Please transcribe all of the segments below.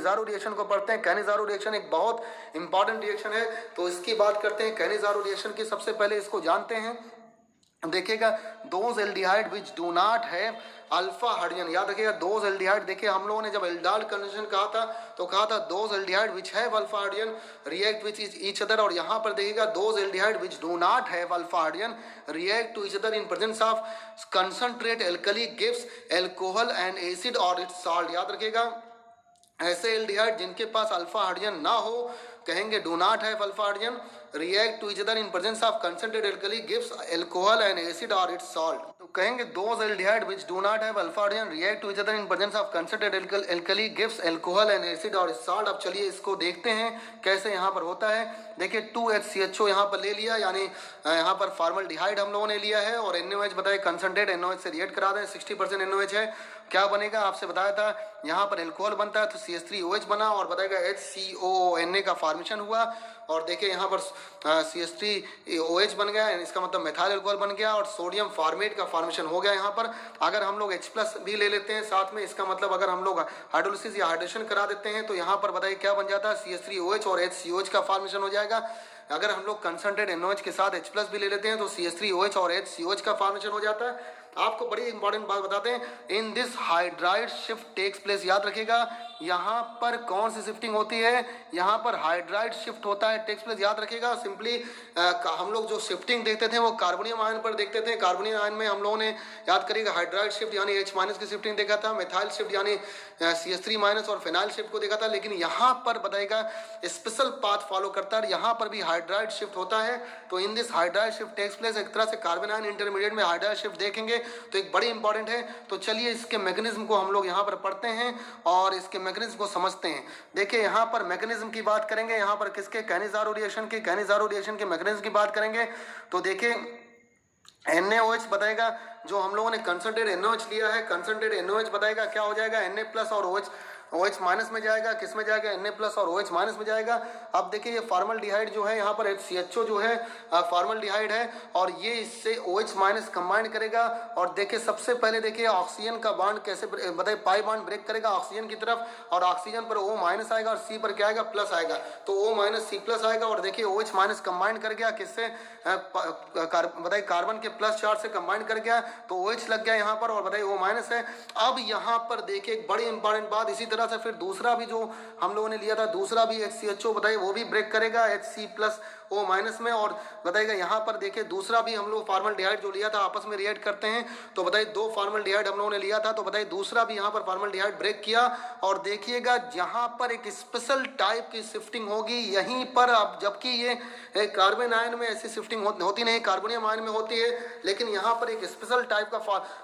Cannizzaro reaction को पढ़ते हैं। कैनिज़ारो रिएक्शन एक बहुत इंपॉर्टेंट रिएक्शन है, तो इसकी बात करते हैं। कैनिज़ारो रिएक्शन की सबसे पहले इसको जानते हैं। देखिएगा, those aldehyde which do not have alpha hydrogen, याद रखिएगा दोज एल्डिहाइड। देखिए हम लोगों ने जब एल्डाल कन्वर्जन कहा था तो कहा था those aldehyde which have alpha hydrogen react which each other, और यहाँ पर देखिएगा those aldehyde which do not have alpha hydrogen react to each other in presence of concentrate alkali gives alcohol and acid और its salt. याद रखिएगा, ऐसे aldehyde जिनके पास alpha hydrogen ना हो कहेंगे do not have alpha hydrogen react to each other in presence of concentrated alkali gives alcohol and acid और its salt. तो कहेंगे those aldehyde which do not have alpha hydrogen react to each other in presence of concentrated alkali gives alcohol and acid और its salt. अब चलिए इसको देखते हैं कैसे यहाँ पर होता है। देखिए 2HCHO यहाँ पर ले लिया, यानी यहाँ पर फॉर्मल्डिहाइड हम लोगों ने लिया है, और NaOH बताए कंसंट्रेट NaOH से रिएक्ट करा दें। 60% NaOH है, क्या बनेगा आपसे बताया था, यहाँ पर एल्कोहल बनता है तो CH3OH बना, और बताएगा HCOONA का फॉर्मेशन हुआ। और देखिए यहाँ पर CH3OH बन गया, इसका मतलब मेथाइल अल्कोहल बन गया, और सोडियम फॉर्मेट का फॉर्मेशन हो गया यहाँ पर। अगर हम लोग H+ भी ले लेते हैं साथ में, इसका मतलब अगर हम लोग हाइड्रोलिसिस या हाइड्रेशन करा देते हैं तो यहाँ पर बताइए क्या बन जाता है, CH3OH और HCOH का फॉर्मेशन हो जाएगा। अगर हम लोग कंसंट्रेट NaOH के साथ H+ भी ले लेते हैं तो CH3OH और HCOH का फॉर्मेशन हो जाता है। आपको बड़ी इंपॉर्टेंट बात बताते हैं, in this hydride shift takes place. याद रखिएगा यहाँ पर कौन सी शिफ्टिंग होती है, यहाँ पर हाइड्राइड शिफ्ट होता है, टेक्स प्लेस। याद रखिएगा सिंपली हम लोग जो शिफ्टिंग देखते थे वो कार्बोनियम आयन पर देखते थे। कार्बोनियम आयन में हम लोगों ने याद करिएगा हाइड्राइड शिफ्ट यानी H- की शिफ्टिंग देखा था, मेथाइल शिफ्ट यानी CH3- और फिनाइल शिफ्ट को देखा था। लेकिन यहाँ पर बताएगा स्पेशल पाथ फॉलो करता है, यहाँ पर भी हाइड्राइड शिफ्ट होता है। तो in this hydride shift takes place, एक तरह से कार्बन आयन इंटरमीडिएट में हाइड्राइड शिफ्ट देखेंगे तो एक बड़ी इंपॉर्टेंट है। तो चलिए इसके मैकेनिज्म को हम लोग यहाँ पर पढ़ते हैं और इसके मैकेनिज्म को समझते हैं। देखिए यहाँ पर मैकेनिज्म की बात करेंगे, यहाँ पर किसके, कैनिज़ारो रिएक्शन की। कैनिज़ारो रिएक्शन के मैकेनिज्म की बात करेंगे तो देखिए NaOH बताएगा, जो हम लोगों ने कंसंट्रेट NaOH लिया है, कंसंट्रेट NaOH बताएगा क्या हो जाएगा, Na+ और OH- में जाएगा, किस में जाएगा, Na+ और OH- में जाएगा। अब देखिए ये फॉर्मल्डिहाइड जो है यहाँ पर HCHO जो है फॉर्मल्डिहाइड है, और ये इससे OH- कंबाइन करेगा। और देखिए सबसे पहले देखिए ऑक्सीजन का बॉन्ड कैसे बताइए, पाई बॉन्ड ब्रेक करेगा ऑक्सीजन की तरफ, और ऑक्सीजन पर O- आएगा और C पर क्या आएगा, प्लस आएगा, तो O- C+ आएगा। और देखिए OH- कंबाइन कर गया किससे, बताइए कार्बन के प्लस चार्ज से कंबाइन कर गया, तो OH लग गया यहाँ पर, और बताइए O- है। अब यहाँ पर देखिए एक बड़ी इंपॉर्टेंट बात, इसी तरह से फिर दूसरा भी जो हम लोगों ने लिया था, दूसरा भी HCHO बताइए वो भी ब्रेक करेगा Hc+O- में, और बताइएगा यहाँ पर देखिए दूसरा भी हम लोग फॉर्मल्डिहाइड जो लिया था आपस में रिएक्ट करते हैं, तो बताइए 2 फॉर्मल्डिहाइड हम लोगों ने लिया था, तो बताइए दूसरा भी यहाँ पर फॉर्मल्डिहाइड ब्रेक किया। और देखिएगा यहाँ पर एक स्पेशल टाइप की शिफ्टिंग होगी यहीं पर। अब जबकि ये कार्बन आयन में ऐसी शिफ्टिंग होती नहीं, कार्बोनियम आयन में होती है, लेकिन यहाँ पर एक स्पेशल टाइप का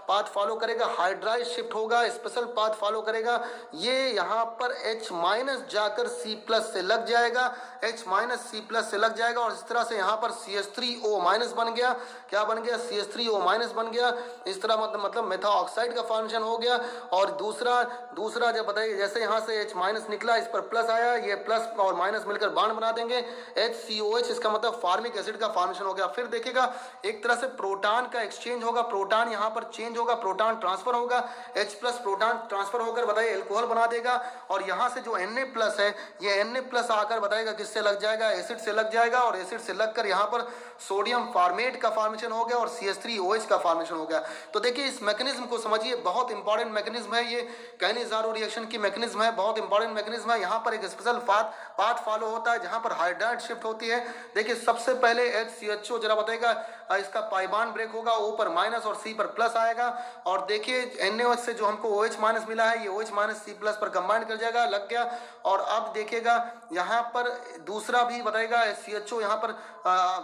पाथ फॉलो करेगा, हाइड्राइड शिफ्ट होगा, स्पेशल पाथ फॉलो करेगा। ये यहाँ पर H- जाकर C+ से लग जाएगा, H- से लग जाएगा, और इस तरह से यहाँ पर CH3O- बन गया, क्या बन गया, CH3O- बन गया। इस तरह मतलब मेथा ऑक्साइड का फॉर्मेशन हो गया। और दूसरा जब बताइए जैसे यहाँ से H- निकला, इस पर प्लस आया, ये प्लस और माइनस मिलकर बॉन्ड बना देंगे HCOH, इसका मतलब फार्मिक एसिड का फॉर्मेशन हो गया। फिर देखिएगा एक तरह से प्रोटॉन का एक्सचेंज होगा, प्रोटॉन यहाँ पर चेंज होगा, प्रोटॉन ट्रांसफर होगा, H+ प्रोटॉन ट्रांसफर होकर बताइए एल्कोहल बना देगा। और यहाँ से जो Na+ है, ये Na+ आकर बताएगा किससे लग जाएगा, एसिड से लग जाएगा, और एसिड से लगकर यहाँ पर सोडियम फॉर्मेट का फॉर्मेशन हो गया और CH3OH का फॉर्मेशन हो गया। तो देखिए इस मैकेनिज्म को समझिए, बहुत इंपॉर्टेंट मैकेनिज्म है ये, कैनिज़ारो रिएक्शन की मैकेनिज्म है, बहुत इंपॉर्टेंट मैकेनिज्म है। यहाँ पर एक स्पेशल पाथ फॉलो होता है जहाँ पर हाइड्राइड शिफ्ट होती है। देखिए सबसे पहले HCHO जरा बताएगा, इसका पाई बॉन्ड ब्रेक होगा, O पर माइनस और C पर प्लस आएगा। और देखिए NaOH से जो हमको OH- मिला है, ये OH- C+ पर कंबाइन कर जाएगा, लग गया। और अब देखिएगा यहाँ पर दूसरा भी बताएगा CHO, यहाँ पर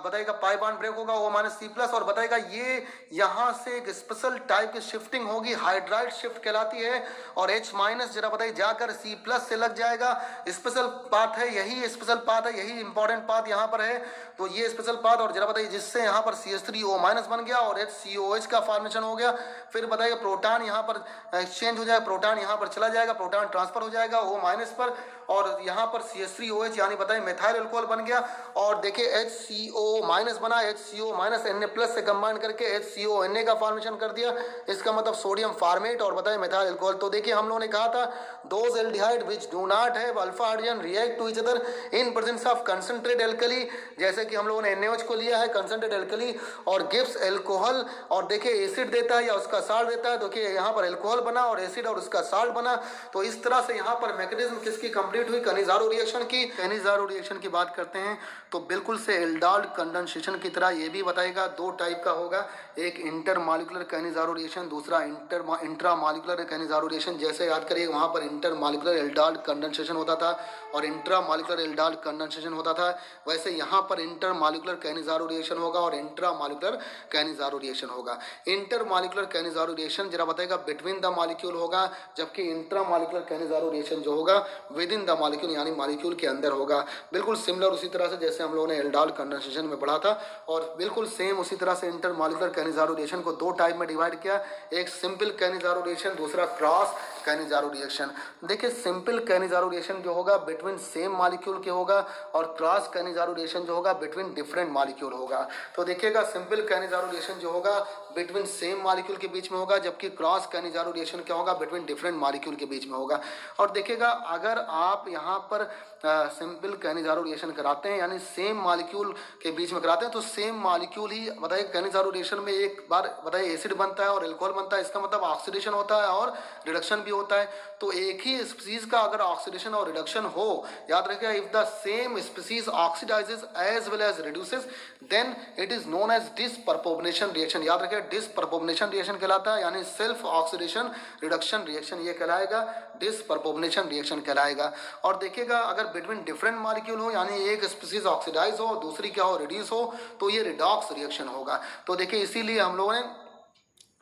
बताएगा पाई बॉन्ड ब्रेक होगा, O- C+, और बताएगा ये यहाँ से एक स्पेशल टाइप की शिफ्टिंग होगी, हाइड्राइड शिफ्ट कहलाती है। और H- जरा बताइए जाकर C+ से लग जाएगा, स्पेशल पाथ है, यही स्पेशल पाथ है, यही इंपॉर्टेंट पाथ यहाँ पर है। तो ये स्पेशल पाथ, और जरा बताइए जिससे यहाँ पर CH3O- बन गया और HCOH का फॉर्मेशन हो गया। फिर बताइए प्रोटॉन यहाँ पर एक्सचेंज हो जाएगा, प्रोटॉन यहाँ पर चला जाएगा, प्रोटॉन ट्रांसफर हो जाएगा O- पर, और यहाँ पर CH3OH यानी बताइए मेथाइल अल्कोहल बन गया। और देखिए HCO माइनस बना, HCO माइनस Na प्लस से कंबाइन करके HCONA का फॉर्मेशन कर दिया, इसका मतलब सोडियम फार्मेट और बताइए मेथाइल अल्कोहल। तो देखिए हम लोगों ने कहा था those aldehyde which do not have alpha hydrogen react to each other in presence of concentrate alkali, जैसे कि हम लोगों ने NaOH को लिया है कंसंट्रेट एल्कली और गिव्स एल्कोहल और देखिए एसिड देता है या उसका साल्ट देता है। देखिए यहाँ पर एल्कोहल बना और एसिड और उसका साल्ट बना। तो इस तरह से यहाँ पर मैकेनिज्म किसकी कंप्लीट हुई, कैनिज़ारो रिएक्शन की। कैनिज़ारो रिएक्शन की बात करते हैं तो बिल्कुल से एल्डिहाइड कंडेंसेशन की तरह ये भी बताएगा, दो टाइप का होगा, एक इंटरमॉलिक्यूलर कैनिज़ारो रिएक्शन, दूसरा इंट्रामॉलिक्यूलर कैनिज़ारो रिएक्शन। जैसे याद करिए वहाँ पर इंटरमॉलिक्यूलर एल्डिहाइड कंडेंसेशन होता था और इंट्रामॉलिक्यूलर एल्डिहाइड कंडेंसेशन होता था, वैसे यहाँ पर इंटरमॉलिक्यूलर कैनिज़ारो रिएक्शन होगा और इंट्रामॉलिक्यूलर कैनिज़ारो रिएक्शन होगा। इंटरमॉलिक्यूलर कैनिज़ारो रिएक्शन जरा बताएगा बिटवीन द मॉलिक्यूल होगा, जबकि इंट्रामॉलिक्यूलर कैनिज़ारो रिएक्शन जो होगा विद इन द मॉलिक्यूल यानी मॉलिक्यूल के अंदर होगा। बिल्कुल सिमिलर उसी तरह से जैसे हम लोगों ने एल्डिहाइड कंडेंसेशन में पढ़ा था, और बिल्कुल सेम उसी तरह से इंटरमॉलिक्यूलर कैनिज़ारो रिएक्शन को दो टाइप में डिवाइड किया, एक सिंपल कैनिज़ारो रिएक्शन, दूसरा क्रॉस कैनिज़ारो रिएक्शन। देखिए सिंपल कैनिज़ारो रिएक्शन जो होगा बिटवीन सेम मॉलिक्यूल के होगा और क्रॉस कैनिज़ारो रिएक्शन जो होगा बिटवीन डिफरेंट मॉलिक्यूल होगा। तो देखिएगा सिंपल कैनिज़ारो रिएक्शन जो होगा बिटवीन सेम मॉलिक्यूल के बीच में होगा, जबकि क्रॉस कैनिज़ारो रिएक्शन क्या होगा, बिटवीन डिफरेंट मॉलिक्यूल के बीच में होगा। और देखिएगा अगर आप यहाँ पर सिंपल कैनिज़ारो रिएक्शन कराते हैं यानी सेम मॉलिक्यूल के बीच में कराते हैं, तो सेम मॉलिक्यूल ही बताइए कैनिज़ारो रिएक्शन में एक बार बताइए एसिड बनता है और एल्कोहल बनता है, इसका मतलब ऑक्सीडेशन होता है और रिडक्शन भी होता है। तो एक ही स्पीसीज का अगर ऑक्सीडेशन और रिडक्शन हो, याद रखिएगा if the same species oxidises as well as reduces then it is known as disproportionation reaction. याद रखिएगा डिसपर्पोनेशन रिएक्शन कहलाता है, यानी सेल्फ ऑक्सीडेशन रिडक्शन रिएक्शन ये कहलाएगा, डिसपर्पोनेशन रिएक्शन कहलाएगा। और देखिएगा अगर बिटवीन डिफरेंट मॉलिक्यूल हो यानी एक स्पीसीज ऑक्सीडाइज हो दूसरी क्या हो रिड्यूस हो, तो ये रिडॉक्स रिएक्शन होगा। तो देखिए इसीलिए हम लोगों ने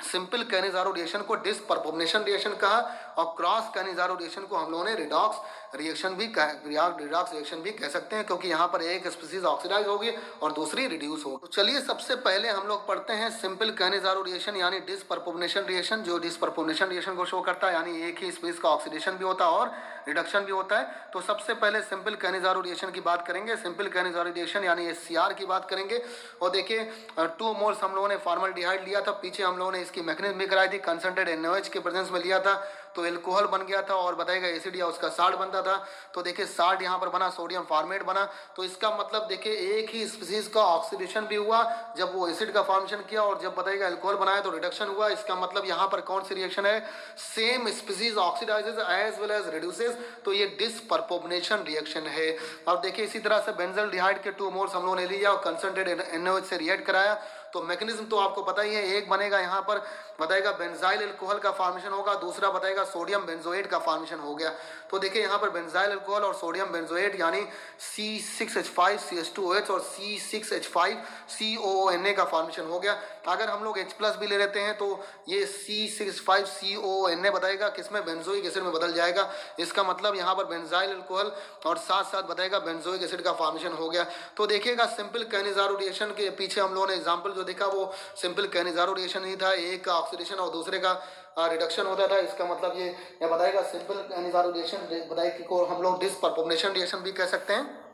सिंपल कैनिज़ारो रिएक्शन को डिसपर्पोनेशन रिएक्शन कहा और क्रॉस कैनिज़ारो रिएक्शन को हम लोगों ने रिडॉक्स रिएक्शन भी रिडॉक्स रिएक्शन भी कह सकते हैं, क्योंकि यहाँ पर एक स्पीसीज ऑक्सीडाइज होगी और दूसरी रिड्यूस होगी। तो चलिए सबसे पहले हम लोग पढ़ते हैं सिंपल कैनिज़ारो रिएक्शन यानी डिसपर्पोनेशन रिएक्शन, जो डिसपर्पोनेशन रिएक्शन को शो करता है, यानी एक ही स्पीसीज का ऑक्सीडेशन भी होता है और रिडक्शन भी होता है। तो सबसे पहले सिंपल कैनिज़ारो रिएक्शन की बात करेंगे, सिंपल कैनिज़ारो रिएक्शन यानी SCR की बात करेंगे। और देखिए 2 मोल्स हम लोगों ने फॉर्मल्डिहाइड लिया था, पीछे हम लोगों ने इसकी मैकेनिज्म भी कराई थी, कंसंट्रेट NaOH के प्रेजेंस में लिया था तो एल्कोहल बन गया था और बताएगा एसिड या उसका साल्ट बनता था। तो देखिए साल्ट यहाँ पर बना, सोडियम फॉर्मेट बना, तो इसका मतलब देखिए एक ही स्पीसीज का ऑक्सीडेशन भी हुआ जब वो एसिड का फॉर्मेशन किया और जब बताएगा एल्कोहल बनाया तो रिडक्शन हुआ। इसका मतलब यहाँ पर कौन सी रिएक्शन है, same species oxidises as well as reduces, तो ये डिसपर्पोनेशन रिएक्शन है। अब देखिए इसी तरह से बेंजल्डिहाइड के 2 मोल्स हम लोगों ने लिया और कंसंट्रेट NaOH से रिएक्ट कराया, तो मैकेनिज्म तो आपको पता ही है, एक बनेगा यहाँ पर बताएगा बेंजाइल अल्कोहल का फॉर्मेशन होगा, दूसरा बताएगा सोडियम बेंजोएट का फॉर्मेशन हो गया। तो देखिए यहाँ पर बेंजाइल अल्कोहल और सोडियम बेंजोएट यानी C6H5CH2OH और C6H5COONA का फॉर्मेशन हो गया। अगर हम लोग H+ भी ले लेते हैं तो ये C6H5COONA बताएगा किसमें, बेंजोइक एसिड में बदल जाएगा। इसका मतलब यहाँ पर बेंजाइल अल्कोहल और साथ साथ बताएगा बेंजोइक एसिड का फॉर्मेशन हो गया। तो देखिएगा सिंपल कैनिज़ारो रिएक्शन के पीछे हम लोगों ने एग्जाम्पल जो देखा वो सिंपल कैनिज़ारो रिएक्शन ही था, एक का ऑक्सीडेशन और दूसरे का रिडक्शन होता था। इसका मतलब ये बताएगा सिंपल कैनिज़ारो रिएक्शन बताएगा को हम लोग डिसपर्पोनेशन रिएक्शन भी कह सकते हैं,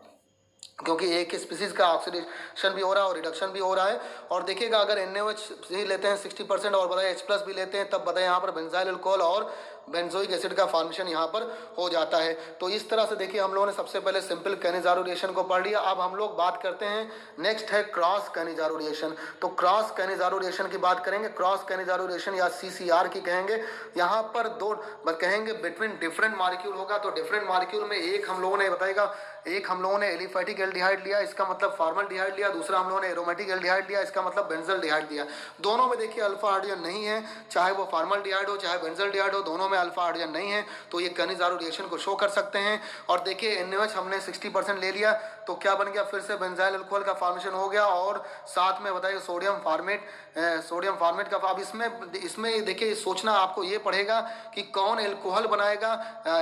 क्योंकि एक स्पीसीज का ऑक्सीडेशन भी हो रहा है और रिडक्शन भी हो रहा है। और देखिएगा अगर NaOH ही लेते हैं 60% और बताए H+ भी लेते हैं तब बताए यहाँ पर बेंजाइल अल्कोहल और बेंजोइक एसिड का फॉर्मेशन यहाँ पर हो जाता है। तो इस तरह से देखिए हम लोगों ने सबसे पहले सिंपल कैनिज़ारो रिएक्शन को पढ़ लिया। अब हम लोग बात करते हैं नेक्स्ट है क्रॉस कैनिज़ारो रिएक्शन। तो क्रॉस कैनिज़ारो रिएक्शन की बात करेंगे, क्रॉस कैनिज़ारो रिएक्शन या CCR की कहेंगे। यहाँ पर दो कहेंगे बिटवीन डिफरेंट मॉलिक्यूल होगा, तो डिफरेंट मॉलिक्यूल में एक हम लोगों ने बताएगा, एक हम लोगों ने एलिफैटिक एल्डिहाइड लिया, इसका मतलब फॉर्मल्डिहाइड लिया, दूसरा हम लोगों ने एरोमेटिक एल्डिहाइड लिया, इसका मतलब बेंजल्डिहाइड लिया। दोनों में देखिए अल्फा हाइड्रोजन नहीं है, चाहे वो फॉर्मल्डिहाइड हो चाहे बेंजल्डिहाइड हो, दोनों में अल्फा हाइड्रोजन नहीं है, तो ये कैनिज़ारो रिएक्शन को शो कर सकते हैं। और देखिए NaOH हमने 60% ले लिया तो क्या बन गया, फिर से बेंजाइल अल्कोहल का फॉर्मेशन हो गया और साथ में बताइए सोडियम फॉर्मेट का। अब इसमें देखिए सोचना आपको ये पड़ेगा कि कौन एल्कोहल बनाएगा,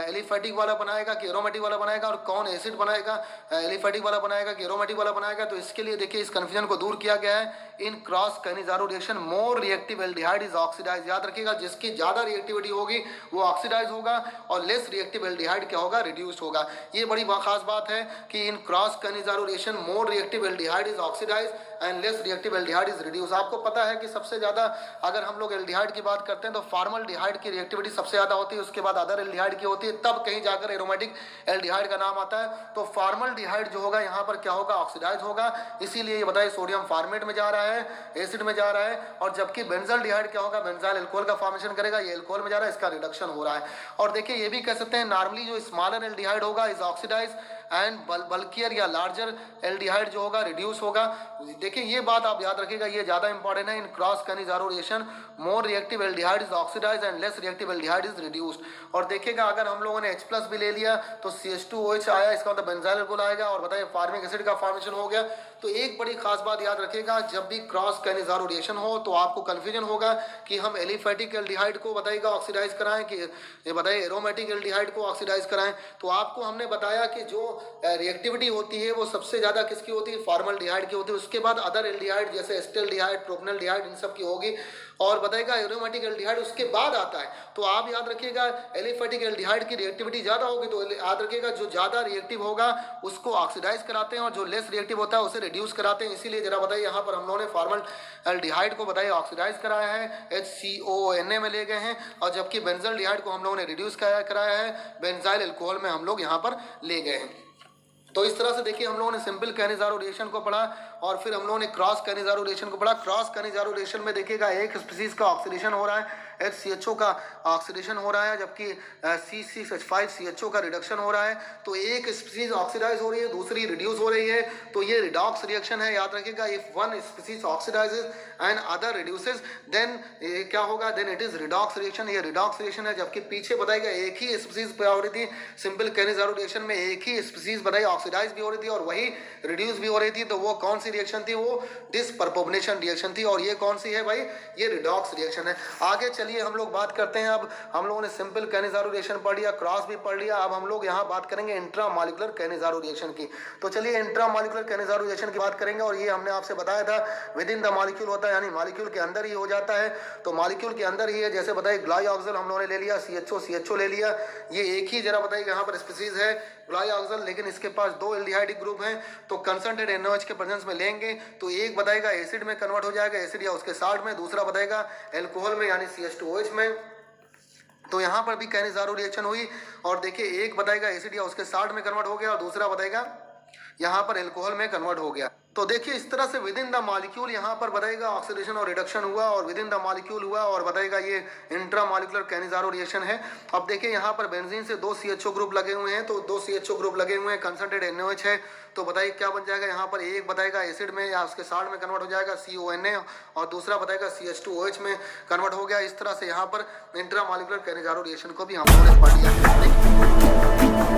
एलिफैटिक वाला बनाएगा कि एरोमेटिक वाला बनाएगा, और कौन एसिड बनाएगा, एलिफैटिक वाला बनाएगा कि एरोमेटिक वाला बनाएगा। तो इसके लिए देखिए इस कंफ्यूजन को दूर किया गया है। In cross Cannizzaro reaction more reactive aldehyde is oxidize. याद रखिएगा जिसकी ज्यादा रिएक्टिविटी होगी वो ऑक्सीडाइज होगा और लेस रिएक्टिव एल्डिहाइड क्या होगा, रिड्यूस्ड होगा। ये बड़ी खास बात है कि in cross Cannizzaro reaction more reactive aldehyde is oxidize and less reactive aldehyde is reduce. आपको पता है कि सबसे ज्यादा अगर हम लोग एल्डिहाइड की बात करते हैं तो फॉर्मल्डिहाइड की रिएक्टिविटी सबसे ज्यादा होती है, उसके बाद अदर एल्डिहाइड की होती है, तब कहीं जाकर एरोमेटिक एल्डिहाइड का नाम आता है। तो फॉर्मल्डिहाइड जो होगा यहाँ पर क्या होगा, ऑक्सीडाइज होगा। इसीलिए ये बताइए सोडियम फॉर्मेट में जा रहा है, एसिड में जा रहा है। और जबकि बेंजल्डिहाइड क्या होगा, बेंजाइल अल्कोहल का फॉर्मेशन करेगा, ये अल्कोहल में जा रहा है, इसका रिडक्शन हो रहा है। और देखिए ये भी कह सकते हैं नॉर्मली जो स्मॉलर एल्डिहाइड होगा इज ऑक्सीडाइज एंड बल्कियर या लार्जर एल्डिहाइड जो होगा रिड्यूस होगा। देखिए ये बात आप याद रखिएगा, ये ज्यादा इंपॉर्टेंट है। In cross Cannizzaro reaction more reactive aldehyde is oxidize and less reactive aldehyde is reduced. और देखिएगा अगर हम लोगों ने H+ भी ले लिया तो CH2OH आया, इसका मतलब बेंजाइल अल्कोहल आएगा और बताइए फॉर्मिक एसिड का फॉर्मेशन हो गया। तो एक बड़ी खास बात याद रखिएगा, जब भी क्रॉस कैनिजारो रिएक्शन हो तो आपको कंफ्यूजन होगा कि हम एलिफेटिक एल्डिहाइड को बताइएगा ऑक्सीडाइज कराएं कि ये बताइए एरोमेटिक एल्डिहाइड को ऑक्सीडाइज कराएं। तो आपको हमने बताया कि जो रिएक्टिविटी होती है वो सबसे ज्यादा किसकी होती है, फॉर्मल्डिहाइड की होती है। उसके बाद अदर एल्डिहाइड जैसे एस्टेल्डिहाइड, प्रोपेनल्डिहाइड, इन सब की होगी। और बताएगा एरोमेटिक एल्डिहाइड उसके बाद आता है। तो आप याद रखिएगा एलिफेटिक एल्डिहाइड की रिएक्टिविटी ज्यादा होगी, तो याद रखिएगा जो ज्यादा रिएक्टिव होगा उसको ऑक्सीडाइज कराते हैं और जो लेस रिएक्टिव होता है उसे रिड्यूस कराते हैं। इसीलिए जरा बताइए यहाँ पर हम लोगों ने फॉर्मल एल्डिहाइड को बताइए ऑक्सीडाइज कराया है, HCONA में ले गए हैं, और जबकि बेंजल्डिहाइड को हम लोगों ने रिड्यूस कराया है, बेंजाइल अल्कोहल में हम लोग यहाँ पर ले गए हैं। तो इस तरह से देखिए हम लोगों ने सिंपल कैनिजारो रिएक्शन को पढ़ा और फिर हम लोगों ने क्रॉस कैनिजारो रिएक्शन को पढ़ा। क्रॉस कैनिजारो रिएक्शन में देखिएगा एक स्पीसीज का ऑक्सीडेशन हो रहा है, HCHO का ऑक्सीडेशन हो रहा है, जबकि C6H5CHO का रिडक्शन हो रहा है। तो एक स्पीसीज ऑक्सीडाइज हो रही है, दूसरी रिड्यूस हो रही है, तो ये रिडॉक्स रिएक्शन है। याद रखिएगा if one species oxidises and other reduces then क्या होगा, then it is redox reaction. ये रिडॉक्स रिएक्शन है। जबकि पीछे बताएगा एक ही स्पीसीज पे हो रही थी, सिंपल कैनिजारो रिएक्शन में एक ही स्पीसीज बताइए ऑक्सीडाइज भी हो रही थी और वही रिड्यूस भी हो रही थी। तो वो कौन सी रिएक्शन थी, वो डिसपर्पोनेशन रिएक्शन थी। और ये कौन सी है भाई, ये रिडॉक्स रिएक्शन है। आगे चलिए हम लोग बात करते हैं। अब हम लोगों ने सिंपल कैनिजारो रिएक्शन पढ़ लिया, क्रॉस भी पढ़ लिया। अब हम लोग यहाँ बात करेंगे इंट्रामॉलिक्यूलर कैनिजारो रिएक्शन की। तो चलिए इंट्रामॉलिक्यूलर कैनिजारो रिएक्शन की बात करेंगे। और ये हमने आपसे बताया था विद इन द मॉलिक्यूल होता है, यानी मॉलिक्यूल के अंदर ही हो जाता है। तो मॉलिक्यूल के अंदर ही है, जैसे बताइए ग्लाइऑक्सिल हम लोगों ने ले लिया, CHO ले लिया। ये एक ही जरा बताइए यहाँ पर स्पीसीज है ग्लाइऑक्सिल, लेकिन इसके पास दो एल्डिहाइडिक ग्रुप हैं। तो कंसंट्रेटेड NaOH के प्रेजेंस में लेंगे तो एक बताएगा एसिड में कन्वर्ट हो जाएगा, एसिड या उसके साल्ट में, दूसरा बताएगा एल्कोहल में यानी CH2OH में। तो यहाँ पर भी कैनिजारो रिएक्शन हुई और देखिए एक बताएगा एसिड या उसके साल्ट में कन्वर्ट हो गया और दूसरा बताएगा यहाँ पर एल्कोहल में कन्वर्ट हो गया। तो देखिए इस तरह से विद इन द मॉलिक्यूल यहाँ पर बताएगा ऑक्सीडेशन और रिडक्शन हुआ और विद इन द मॉलिक्यूल हुआ और बताएगा ये इंट्रामॉलिक्यूलर कैनिजारो रिएक्शन है। अब देखिए यहाँ पर बेंजीन से दो CHO ग्रुप लगे हुए हैं, तो दो CHO ग्रुप लगे हुए हैं, कंसंट्रेटेड NaOH है। तो बताइए क्या बन जाएगा, यहाँ पर एक बताएगा एसिड में या उसके साल्ट में कन्वर्ट हो जाएगा CONA और दूसरा बताएगा CH2OH में कन्वर्ट हो गया। इस तरह से यहाँ पर इंट्रामॉलिक्यूलर कैनिजारो रिएक्शन को भी हम लोगों ने पढ़ लिया।